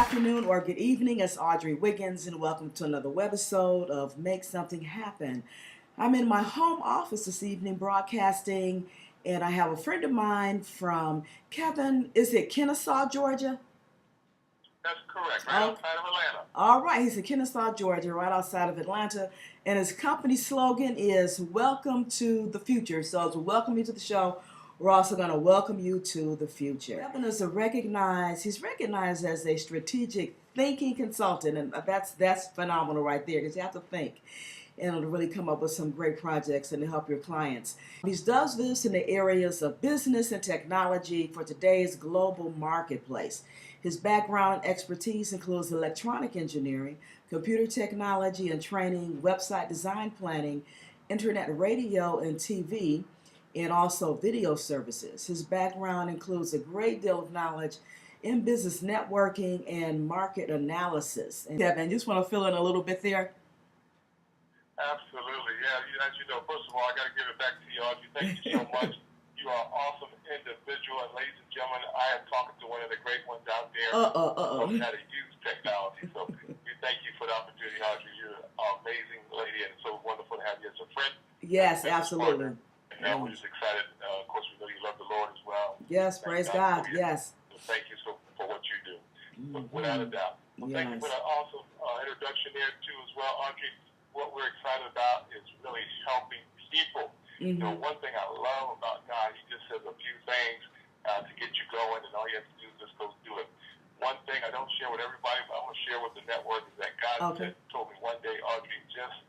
afternoon or good evening. It's Audrey Wiggins, and welcome to another webisode of Make Something Happen. I'm in my home office this evening broadcasting, and I have a friend of mine from Kevin, is it Kennesaw, Georgia? That's correct, right outside of Atlanta. All right, he's in Kennesaw, Georgia, right outside of Atlanta, and his company slogan is "Welcome to the Future." So to welcome you to the show, we're also going to welcome you to the future. Kevin is he's recognized as a strategic thinking consultant, and that's phenomenal right there, because you have to think and to really come up with some great projects and to help your clients. He does this in the areas of business and technology for today's global marketplace. His background and expertise includes electronic engineering, computer technology and training, website design planning, internet radio and TV, and also video services. His background includes a great deal of knowledge in business networking and market analysis. And Kevin, just want to fill in a little bit there? Absolutely, yeah. As you know, first of all, I got to give it back to you, Audrey. Thank you so much. You are an awesome individual, and ladies and gentlemen, I am talking to one of the great ones out there who how to use technology. So we thank you for the opportunity, Audrey. You're an amazing lady, and it's so wonderful to have you as a friend. Yes, absolutely. And we're just excited. Of course, we know you love the Lord as well. Yes, praise God. Yes. So thank you for what you do, without a doubt. Well, thank you for that awesome introduction there, too, as well, Audrey. What we're excited about is really helping people. You know, one thing I love about God, He just says a few things to get you going, and all you have to do is just go do it. One thing I don't share with everybody, but I'm going to share with the network, is that God told me one day, Audrey, just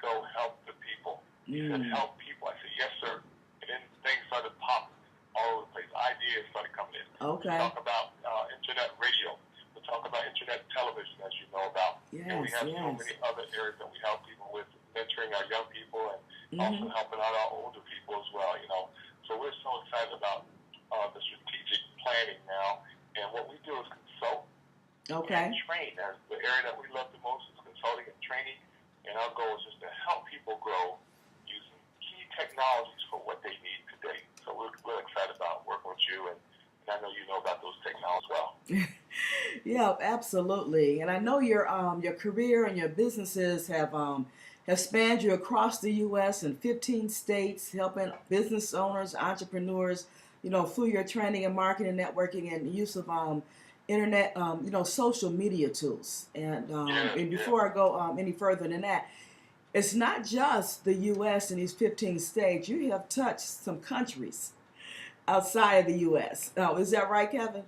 go help the people. He said, help people. I said, yes, sir. And then things started popping all over the place. Ideas started coming in. We talk about internet radio. We talk about internet television, as you know about. And we have so many other areas that we help people with, mentoring our young people and also helping out our older people as well, you know. So we're so excited about the strategic planning now. And what we do is consult and train. That's the area that we love the most, is consulting and training. And our goal is just to help people grow using key technologies for what they need today. So we're excited about working with you, and I know you know about those technologies as well. Yeah, absolutely. And I know your career and your businesses have spanned you across the U.S. and 15 states, helping business owners, entrepreneurs, you know, through your training and marketing, networking, and use of internet, you know, social media tools. And before I go any further than that, it's not just the U.S. and these 15 states. You have touched some countries outside of the U.S. Is that right, Kevin?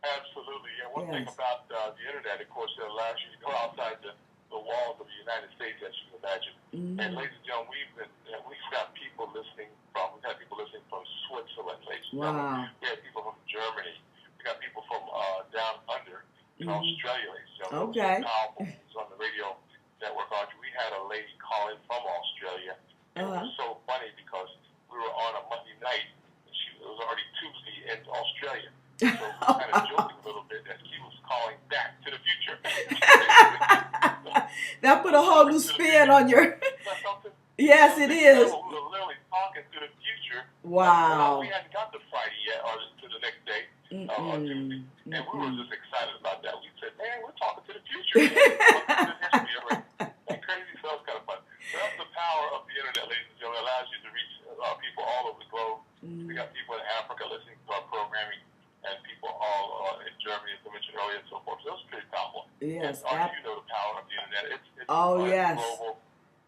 Absolutely. Yeah. One thing about the internet, of course, it allows you to go outside the walls of the United States, as you can imagine. And ladies and gentlemen, we've got people listening from Switzerland, ladies and gentlemen. We have people from Germany. We got people from down under in Australia, ladies and gentlemen. Okay. Powerful news on the radio network, Audrey. We had a lady call in from Australia. It was so funny because we were on a Monday night, and it was already Tuesday in Australia. So we were kind of joking a little bit that she was calling back to the future. That put a whole new spin on your... Yes, it is. We were literally talking to the future. Wow. We hadn't got to Friday yet, or to the next day, or Tuesday. And we were just excited about that. We said, man, we're talking to the future. And crazy, so it's kind of fun. So that's the power of the internet, ladies and gentlemen. It allows you to reach people all over the globe. We got people in Africa listening to our programming, and people all in Germany, as I mentioned earlier, and so forth. So it's pretty powerful. Yes. You know the power of the internet. It's global.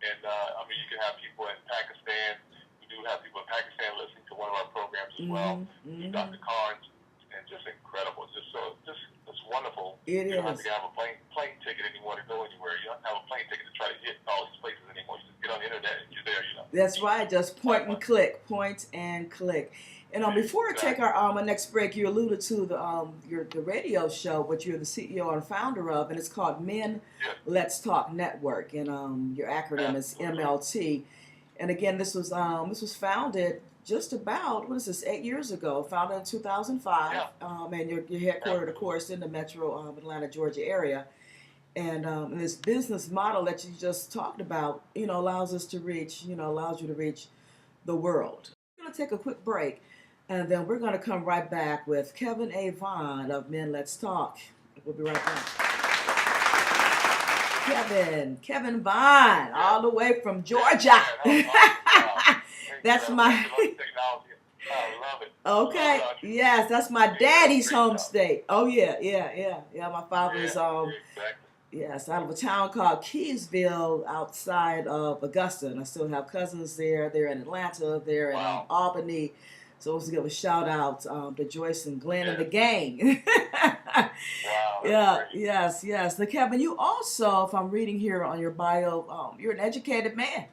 And, I mean, you can have people in Pakistan. We do have people in Pakistan listening to one of our programs as well. Dr. Carnes. And just incredible. It's wonderful. You don't have to have a plane ticket anymore to go anywhere. You don't have a plane ticket to try to hit all these places anymore. You just get on the internet and you're there, you know. That's right. Just point and click. Point and click. And before I take our next break, you alluded to the radio show, which you're the CEO and founder of, and it's called Men Let's Talk Network, and your acronym is MLT. And again, this was founded just about 8 years ago, founded in 2005, and you're headquartered, of course, in the Metro Atlanta, Georgia area. And this business model that you just talked about, you know, allows you to reach the world. We're going to take a quick break. And then we're going to come right back with Kevin A. Vaughan of Men Let's Talk We'll be right back. Kevin Vaughan, all the way from Georgia. That's my. Okay, yes, that's my daddy's home state. Oh yeah. My father's yes, out of a town called Keysville, outside of Augusta, and I still have cousins there. They're in Atlanta. They're in Albany. So I want to give a shout out to Joyce and Glenn and the gang. Yes. Now, Kevin, you also, if I'm reading here on your bio, you're an educated man.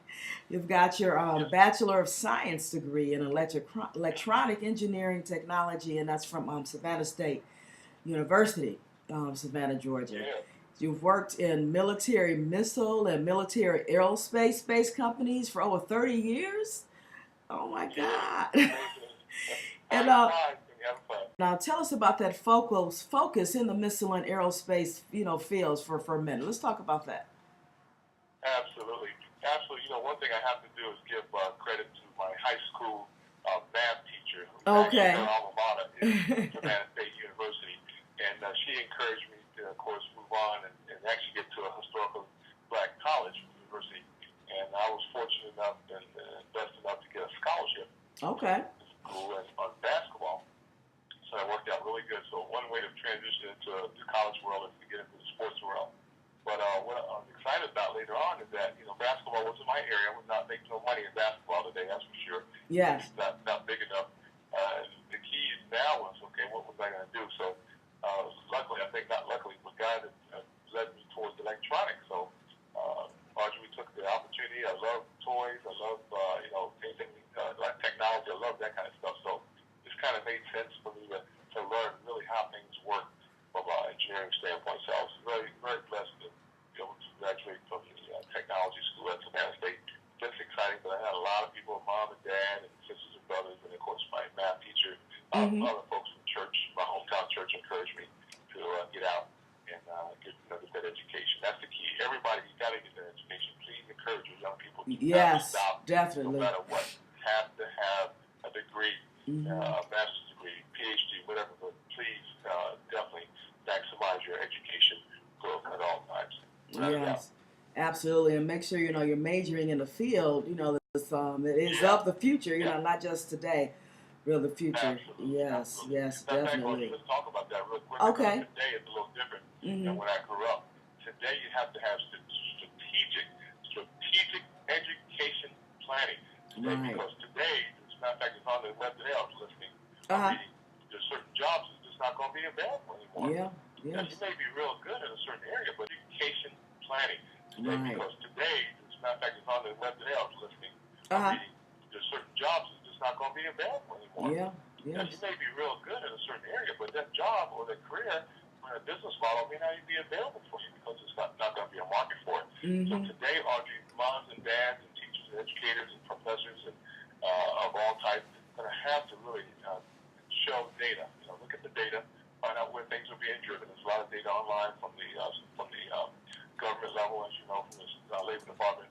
You've got your Bachelor of Science degree in electronic engineering technology, and that's from Savannah State University, Savannah, Georgia. Yeah. You've worked in military missile and military aerospace space companies for over 30 years. Oh my God! And now tell us about that focus in the missile and aerospace, fields for a minute. Let's talk about that. Absolutely. One thing I have to do is give credit to my high school math teacher, who Okay. her alma mater is Savannah State University, and she encouraged me to, of course, move on and actually get to a historical black college university. And I was fortunate enough and blessed enough to get a scholarship. Okay. To school and on basketball. So that worked out really good. So one way to transition into the college world is to get into the sports world. But what I'm excited about later on is that, basketball wasn't my area. I would not make no money in basketball today, that's for sure. Yes. It's not big enough. The key now was, okay, what was I going to do? So luckily, I think not luckily, but God led me towards electronics. So Audrey took the opportunity. I love toys. I love, anything like technology. I love that kind of stuff. So this kind of made sense for me to learn really how things work from an engineering standpoint. So I was very, very blessed to be able to graduate from the technology school at Savannah State. Just exciting, but I had a lot of people, mom and dad, and sisters and brothers, and of course my math teacher, other folks from church, my hometown church, encouraged me to get out and get that education. That's the key. Everybody, you got to get that education. Please encourage your young people to not stop, definitely. No matter what. You have to have a degree, a master's degree, PhD, whatever. But please, definitely maximize your education growth at all times. Yes, absolutely, and make sure you're majoring in the field. That is of the future. Not just today, real the future. Absolutely. Yes, Absolutely. yes, In fact, definitely. let's talk about that real quick. Okay. Today is a little different than when I grew up. Today you have to have strategic education planning. Today, Right. Because today, as a matter of fact, it's on the web today. I was listening. There's certain jobs that's just not going to be available anymore. Yeah. Now, you may be real good in a certain area, but education planning. Today, Right. Because today, as a matter of fact, it's on the web today. I was listening. There's certain jobs that's just not going to be available anymore. Yeah. Now, you may be real good in a certain area, but that job or that career or that business model may not even be available for you because it's not going to be a market for it. So today, Audrey, moms and dads and teachers and educators and professors and of all types are going to have to really show data. Look at the data, find out where things are being driven. There's a lot of data online from the government level, as you know, from the Labor Department,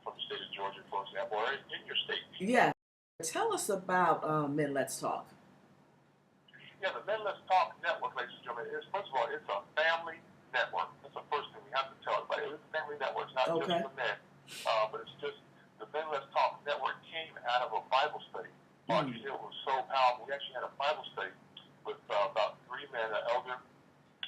from the state of Georgia, for example, or in your state. Yeah. Tell us about Men Let's Talk. Yeah, the Men Let's Talk network, ladies and gentlemen, first of all, it's a family network. That's the first thing we have to tell everybody. It's a family network. It's not just for men, but it's just the Men Let's Talk network came out of a Bible study. It was so powerful. We actually had a Bible study with about 3 men, an elder,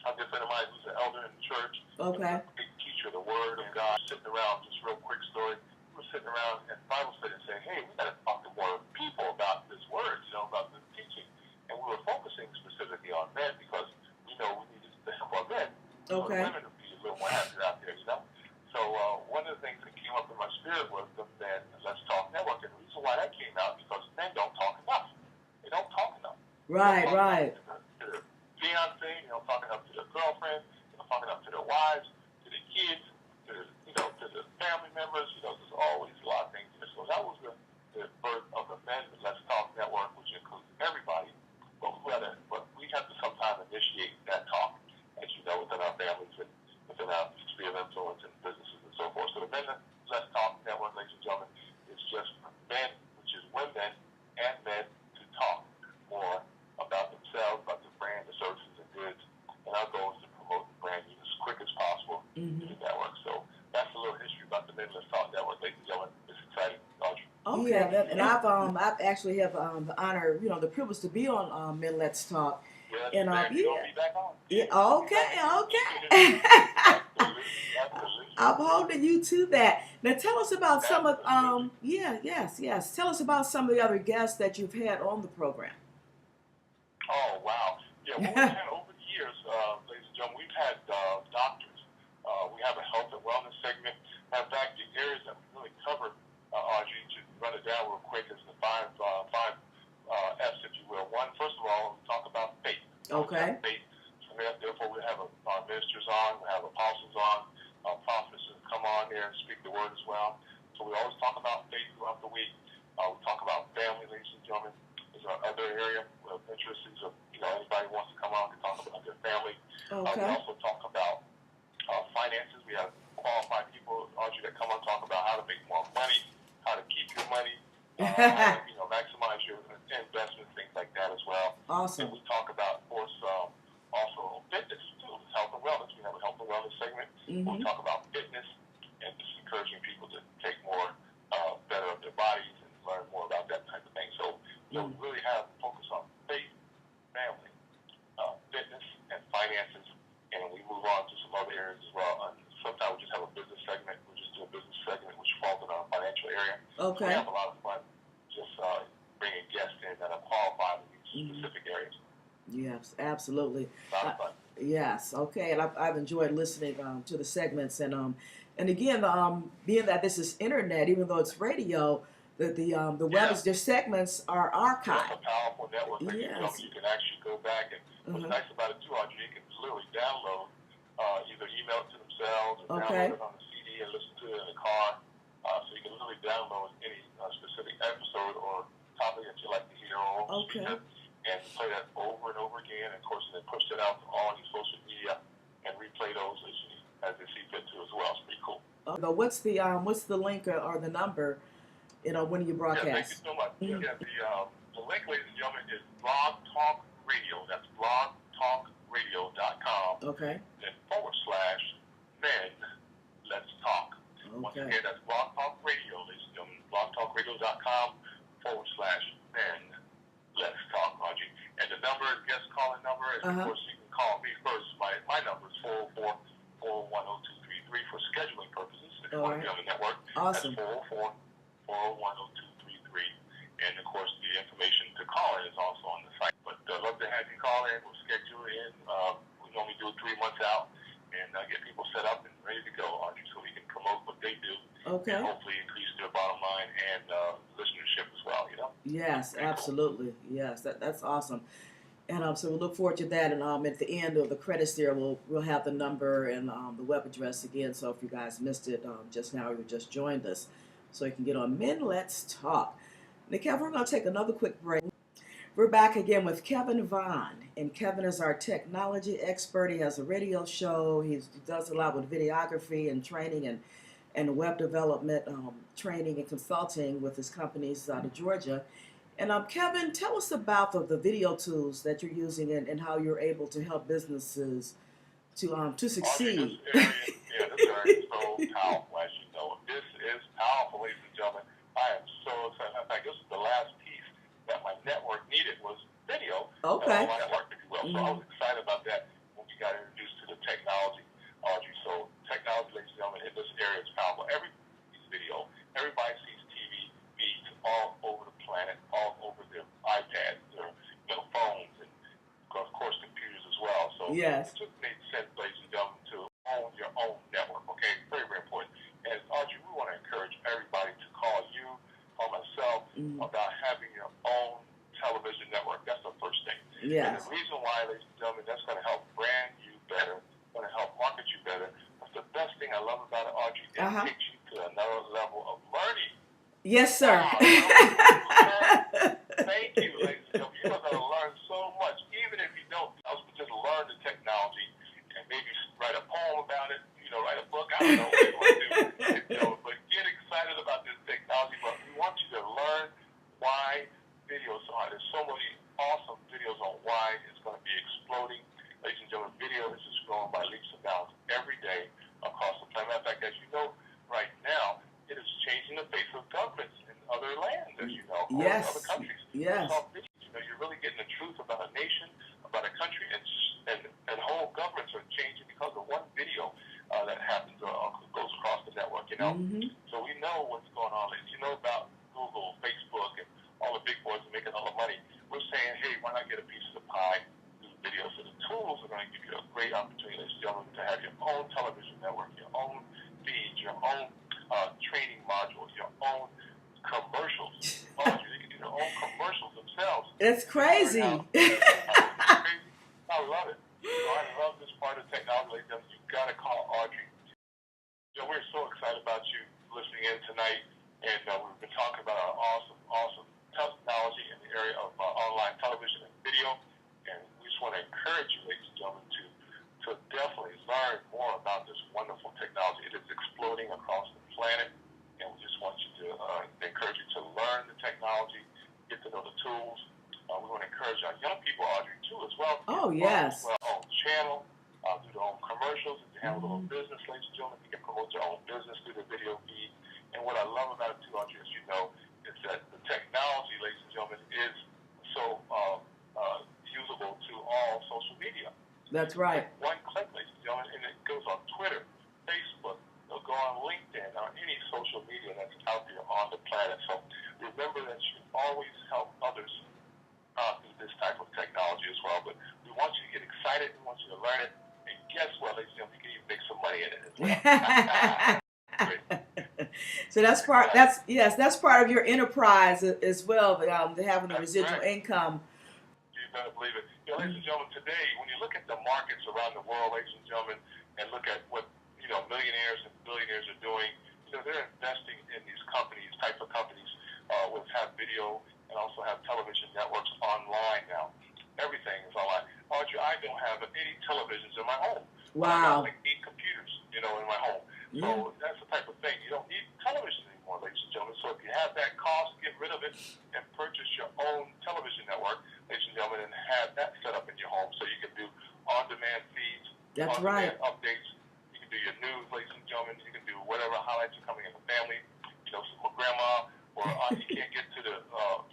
a good friend of mine who's an elder in the church, a big teacher of the Word of God, sitting around, just real quick story. We were sitting around at Bible study and saying, hey, we got to talk to more people about this Word, about this teaching. And we were focusing specifically on men because we know we needed to help our men. So the women would be a little more active out there, So one of the things that came up in my spirit was the Men Let's Talk network. And the reason why that came out because men don't talk enough. They don't talk enough. Right. To their fiance, talking up to their girlfriend, talking up to their wives, to their kids, to the family members. There's always a lot of things. So that was the birth of the Men Let's Talk network, which includes everybody. But we have to sometimes initiate that talk, as you know, within our families and within our sphere of influence and businesses and so forth. So the Men Let's Talk network, ladies and gentlemen, is just for men, which is women and men, to talk more about themselves, about their brand, the services and goods. And our goal is to promote and I've actually have the honor, the privilege to be on Men Let's Talk. Yes, And man, you're gonna be back on. yeah, okay. Absolutely, absolutely. I'm holding you to that. Now tell us about some of Absolutely. yes. Tell us about some of the other guests that you've had on the program. Oh, wow. Yeah, well, we've had over the years, ladies and gentlemen, we've had doctors. We have a health and wellness segment. In fact, the areas that we really cover, Audrey, to run it down real quick, is the five F's, if you will. One, first of all, we talk about faith. Okay. Faith. So therefore, we have our ministers on, we have apostles on, prophets who come on there and speak the word as well. So we always talk about faith throughout the week. We talk about family, ladies and gentlemen. Is our other area of interest is, anybody wants to come on to talk about their family. Okay. We also talk about finances. We have qualified people, Audrey, that come on and talk about how to make more money, how to keep your money, how to, maximize your investments, things like that as well. Awesome. And we talk about, of course, also fitness too, health and wellness. We have a health and wellness segment. Mm-hmm. We talk about fitness and just encouraging people to take more better of their bodies and learn more about that type of thing. So we really have focus on faith, family, fitness, and finances, and we move on to some other areas as well. Sometimes we just have a business segment. We just do a business segment which falls in our financial area. Okay. So we have a lot of fun just bringing guests in that are qualified in these specific areas. Yes, absolutely. A lot of fun. Yes, okay, and I've enjoyed listening to the segments, and again, being that this is internet, even though it's radio, the web is their segments are archived. It's a powerful network. Yes. You can actually go back, and what's nice about it too, Audrey, you can literally download, either email it to themselves or download it on the CD and listen to it in the car. So you can literally download any specific episode or topic that you like to hear or speak of, and play that over and over again. And of course, then push it out to all these social media and replay those as they see fit to as well. It's pretty cool. What's the link or the number, when you broadcast? Yeah, thank you so much. Yeah, the link, ladies and gentlemen, is Blog Talk Radio. That's blogtalkradio.com. Okay. Then /Men Let's Talk. Okay. Once again, that's Blog Talk Radio, ladies and gentlemen. blogtalkradio.com /Men Let's Talk, Audrey. And the number, guest calling number, is of course you can call me first. My number is 404-401-0233 for scheduling purposes. If you want to be on the network, awesome. That's 404-401-0233. And of course, the information to call in is also on the site. But I'd love to have you call in. We'll schedule in. We normally do it 3 months out and get people set up and ready to go, Audrey, so we can promote what they do. Okay. And hopefully increase their bottom line and listenership as well, Yes, absolutely. Cool. Yes, that's awesome. And so we look forward to that. And at the end of the credits there, we'll have the number and the web address again. So if you guys missed it just now, you just joined us, so you can get on Men Let's Talk. Now, Kevin, we're going to take another quick break. We're back again with Kevin Vaughan, and Kevin is our technology expert. He has a radio show. He does a lot with videography and training and web development training and consulting with his companies out of Georgia. And Kevin, tell us about the video tools that you're using and how you're able to help businesses to succeed. This area is so powerful, as you know. This is powerful, ladies and gentlemen. I am so excited. In fact, this is the last piece that my network needed was video. Okay. My network, if you will. So I was excited about that when we got introduced to the technology, Audrey. So technology, ladies and gentlemen, in this area is powerful. Everybody sees video. Everybody sees TV feeds all over the planet, all over their iPads, their phones, and of course computers as well. So yes. It just made sense, ladies and gentlemen, to own your own network. Okay, very, very important. And Audrey, we want to encourage everybody to call you or myself about having your own television network. That's the first thing. Yes. And the reason why, ladies and gentlemen, that's going to help brand you better, going to help market you better. But the best thing I love about it, Audrey, it takes you to another level of learning. Yes, sir. Thank you, ladies and gentlemen. You are going to learn so much, even if you don't just learn the technology and maybe write a poem about it, write a book. I don't know what you want to do. But get excited about this technology. But we want you to learn why videos are. There's so many awesome videos on why it's going to be exploding. Ladies and gentlemen, video is just growing by leaps and bounds every day across the planet. Matter of fact, as you know, right now, it is changing the face of governments and other lands, as you know, or Yes. other countries. Yes. You're really getting the truth about a nation, about a country, and whole governments are changing because of one video that happens goes across the network. So we know what's going on. You know about Google, Facebook, and all the big boys are making all the money. We're saying, hey, why not get a piece of the pie through video? So the tools are going to give you a great opportunity, ladies and gentlemen, to have your own television network, your own feed, your own training modules, your own commercials. You can do your own commercials themselves. It's crazy. I love it. I love this part of technology. Ladies and gentlemen, you've got to call Audrey. We're so excited about you listening in tonight, and we've been talking about our awesome technology in the area of online television and video, and we just want to encourage you, ladies and gentlemen, to definitely learn more about this wonderful technology. It is exploding across the planet, and we just want you to encourage you to learn the technology, get to know the tools. We want to encourage our young people, Audrey, too, as well. Oh, yes. Our own channel, do their own commercials. If you have a little business, ladies and gentlemen, you can promote your own business through the video feed. And what I love about it, too, Audrey, as you know, is that the technology, ladies and gentlemen, is so usable to all social media. That's right. One click, ladies and gentlemen, and it goes on Twitter, Facebook, it'll go on LinkedIn, or any social media that's out there on the planet. So remember that you can always help others through this type of technology as well. But we want you to get excited. We want you to learn it. And guess what, ladies and gentlemen, you can even make some money in it as well. So that's part of your enterprise as well, having the residual income. You better believe it. Ladies and gentlemen, today, when you look at the markets around the world, ladies and gentlemen, and look at what millionaires and billionaires are doing, they're investing in these types of companies, which have video and also have television networks online now. Everything is online. Audrey, I don't have any televisions in my home. Wow. I got like 8 computers, in my home. So that's the type of thing. You don't need television anymore, ladies and gentlemen. So if you have that cost, get rid of it and purchase your own television network, ladies and gentlemen, and have that set up in your home so you can do on-demand feeds, on-demand updates. You can do your news, ladies and gentlemen. You can do whatever highlights are coming in the family. Some grandma or auntie can't get to the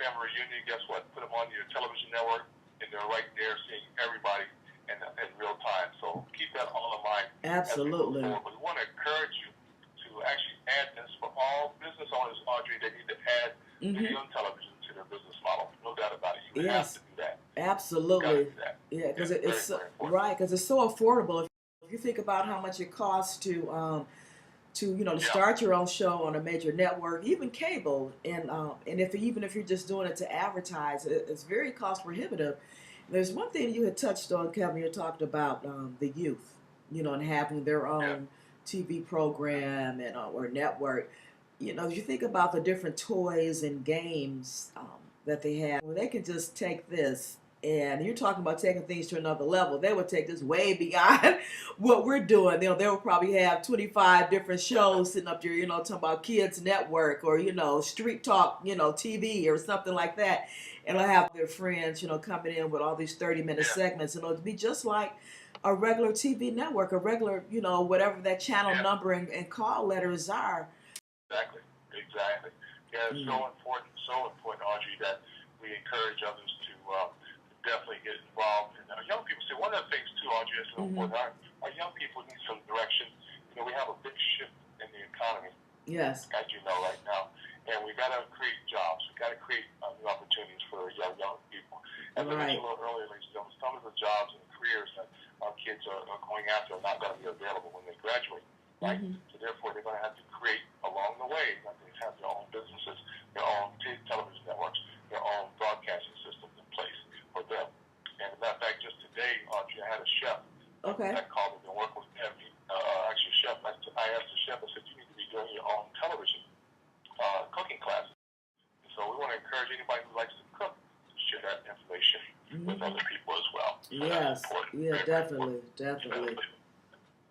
family reunion. Guess what? Put them on your television network, and they're right there seeing everybody in real time. So keep that all in mind. Absolutely. But we want to encourage you to actually add this for all business owners, Audrey. They need to add video and television to their business model. No doubt about it. You have to do that. Absolutely. Do that. Yeah, because it's right. Because it's so affordable. If you think about how much it costs to start your own show on a major network, even cable, and even if you're just doing it to advertise, it's very cost prohibitive. There's one thing you had touched on, Kevin. You talked about the youth, and having their own TV program and or network. If you think about the different toys and games that they have, well, they can just take this. And you're talking about taking things to another level. They would take this way beyond what we're doing. They will probably have 25 different shows sitting up there, talking about Kids Network or, Street Talk, TV or something like that. And they'll have their friends, coming in with all these 30-minute segments. And it'll be just like a regular TV network, a regular, whatever that channel number and call letters are. Exactly. Yeah, it's so important, Audrey, that we encourage others to definitely get involved. And our young people, one of the things too, Audrey, is so important. Our young people need some direction. We have a big shift in the economy. Yes. As you know right now, and we got to create jobs. We got to create new opportunities for young people. As I mentioned a little earlier, ladies and gentlemen, some of the jobs and careers that our kids are going after are not going to be available when they graduate. Right? So therefore, they're going to have to create along the way. They're going to have their own businesses, their own television networks, their own broadcasting systems in place for them. And as a matter of fact, just today, Audrey, I had a chef that called me and worked with him. Actually, chef. I asked the chef. I said, "You need to be doing your own television cooking classes." And so we want to encourage anybody who likes to cook to share that information with other people as well. So yes. Yeah, definitely.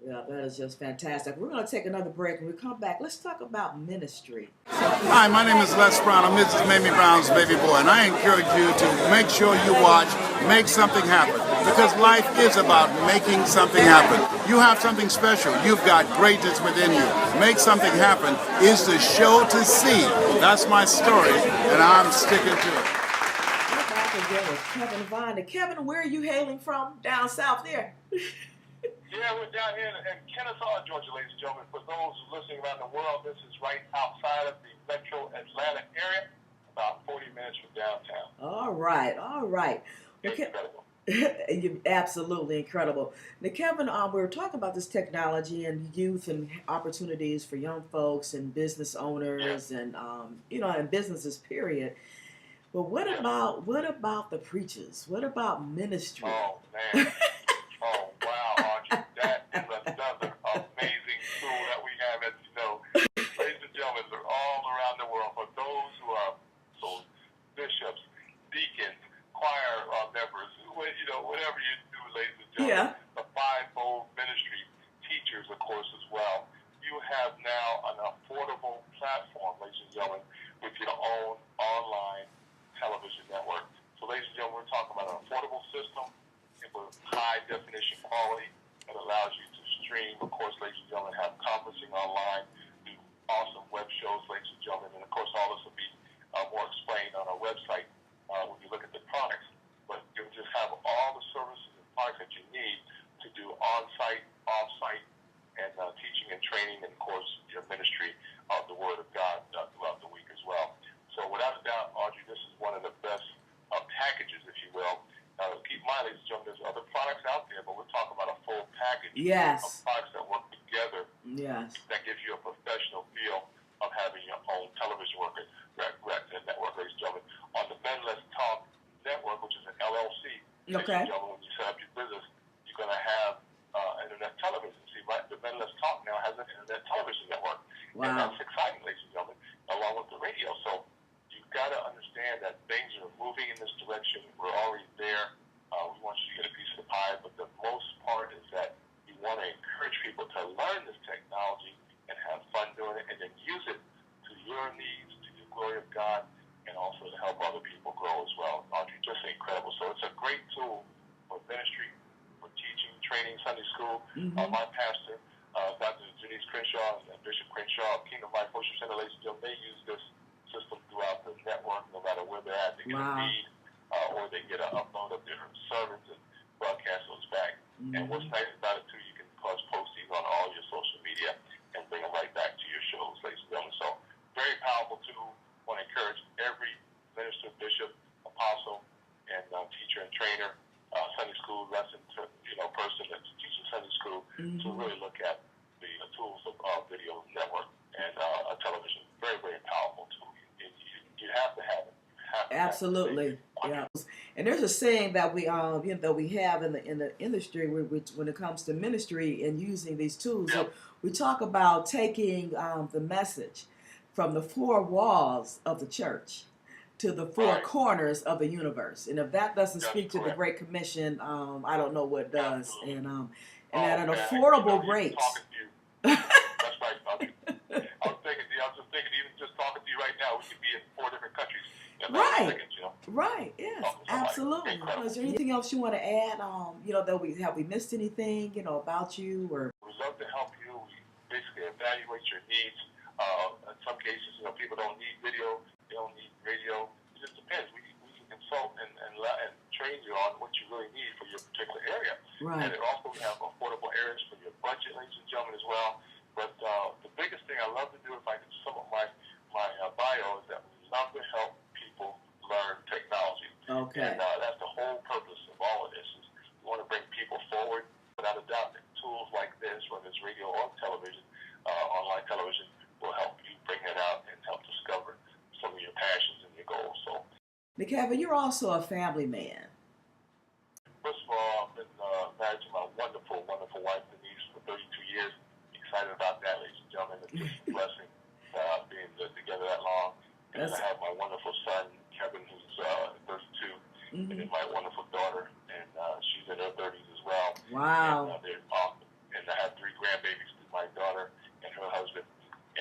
Yeah, that is just fantastic. We're going to take another break. When we come back, let's talk about ministry. Hi, my name is Les Brown. I'm Mrs. Mamie Brown's baby boy, and I encourage you to make sure you watch Make Something Happen. because life is about making something happen. You have something special. You've got greatness within you. Make Something Happen is the show to see. That's my story, and I'm sticking to it. We're back again with Kevin Vaughan. Now, Kevin, where are you hailing from? Down south there. Yeah, we're down here in Kennesaw, Georgia, ladies and gentlemen. For those listening around the world, this is right outside of the metro Atlanta area, about 40 minutes from downtown. All right, all right. Incredible. You're absolutely incredible. Now, Kevin, we were talking about this technology and youth and opportunities for young folks and business owners and and businesses, period. But what about the preachers? What about ministry? Oh man. Oh wow, Audrey. That is another amazing tool that we have, as you know. Ladies and gentlemen, they're all around the world. For those who are bishops, deacons, choir members, whatever you do, ladies and gentlemen, the fivefold ministry, teachers, of course, as well. You have now an affordable platform, ladies and gentlemen, with your own online television network. So, ladies and gentlemen, we're talking about an affordable system with high definition quality that allows you to stream, of course, ladies and gentlemen, have conferencing online, do awesome web shows, ladies and gentlemen, and of course, all this will be more explained on our website when you look at the products. But you'll just have all the services and products that you need to do on-site, off-site, and teaching and training, and of course, your ministry of the Word of God throughout the week as well. So without a doubt, Audrey, this is one of the best packages, if you will. Keep in mind, ladies and gentlemen, there's other products out there, but we're talking about a full package of products that work together that gives you a professional feel of having your own television network, ladies and gentlemen. On the Men Let's Talk network, which is an LLC, ladies and gentlemen, when you set up your business, you're going to have internet television. See, right? The Men Let's Talk now has an internet television network. Wow. And that's exciting, ladies and gentlemen, along with the radio. So you've got to understand that things are moving in this direction. We're already there. We want you to get a piece of the pie, but the most part is that we want to encourage people to learn this technology and have fun doing it, and then use it to your needs, to the glory of God, and also to help other people grow as well. Audrey, just incredible. So it's a great tool for ministry, for teaching, training, Sunday school. My pastor, Dr. Janice Crenshaw and Bishop Crenshaw of Kingdom Life Worship Center, ladies and gentlemen, they use this system throughout the network, no matter where they're at. They get a feed, or they get an upload of their sermons and broadcast those back. And what's nice about it, too, you can, of course, post these on all your social media and bring them right back to your shows, ladies and gentlemen. So very powerful tool. I want to encourage every minister, bishop, apostle, and teacher and trainer, Sunday school lesson person that's teaching Sunday school to really look at the tools of video network and television. Very, very powerful tool. You have to have it. Absolutely, yeah. And there's a saying that we that we have in the industry when it comes to ministry and using these tools. We talk about taking the message from the four walls of the church to the four corners of the universe. And if that doesn't speak to the Great Commission, I don't know what does. And at an affordable rate. That's right, Bobby. I was just thinking, even just talking to you right now, we could be in 4 different countries. Right, yes, absolutely. Is there anything else you want to add? Have we missed anything, about you or? We'd love to help you. We basically evaluate your needs. In some cases, people don't need video, they don't need radio. It just depends. We can consult and train you on what you really need for your particular area. Right. And also we have affordable areas for your budget, ladies and gentlemen, as well. But the biggest thing I love to do, if I could sum up my bio, is that we love to help people learn technology. Okay. And that's the whole purpose of all of this. Is we want to bring people forward. Without a doubt, that tools like this, whether it's radio or television, online television, will help you bring it out and help discover some of your passions and your goals. So, now, Kevin, you're also a family man. First of all, I've been married to my wonderful, wonderful wife, Denise, for 32 years. Excited about that, ladies and gentlemen. It's just a blessing being together that long. And I have my wonderful son, Kevin, who's 32, and then my wonderful daughter, and she's in her 30s as well. Wow. And they're awesome. And I have 3 grandbabies with my daughter and her husband,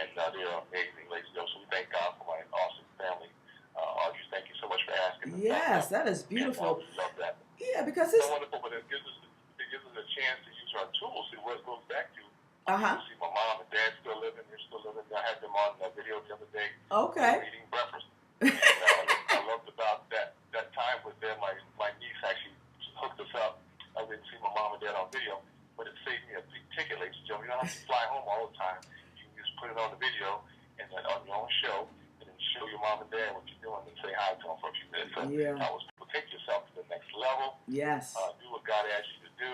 and they're amazing, ladies and gentlemen. So we thank God for my awesome family. Audrey, thank you so much for asking. Yes, that is beautiful. Love that. Yeah, because it's wonderful, but it gives us a chance to use our tools. See what it goes back to. Uh-huh. See, my mom and dad still living. They're still living. I had them on that video the other day. okay. Eating breakfast. And, I loved about that time with them. My niece actually hooked us up. I didn't see my mom and dad on video, but it saved me a big ticket, ladies and gentlemen. You don't have to fly home all the time. You can just put it on the video and then on your own show, and then show your mom and dad what you're doing and say hi to them for a few minutes. So that was take yourself to the next level. Yes. Do what God asked you to do.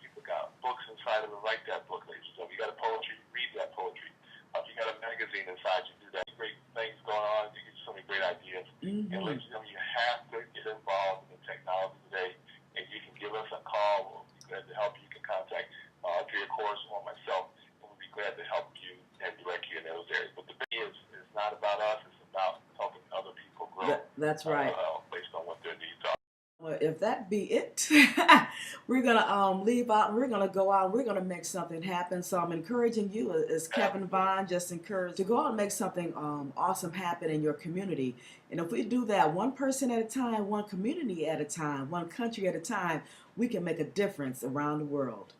People got books inside of it. Write that book, ladies and gentlemen. You got a poetry, read that poetry. If you got a magazine inside, you do that. Great things going on. You get so many great ideas. Mm-hmm. And ladies and gentlemen, you have to get involved in the technology today. And you can give us a call. We'll be glad to help you. You can contact Andrea, of course, or myself. And we'll be glad to help you and direct you in those areas. But the thing is not about us. It's about helping other people grow. That's right. Based on what their needs are. Well, if that be it, we're gonna leave out. We're gonna go out. We're gonna make something happen. So I'm encouraging you, as Kevin Vaughan just encouraged, to go out and make something awesome happen in your community. And if we do that, one person at a time, one community at a time, one country at a time, we can make a difference around the world.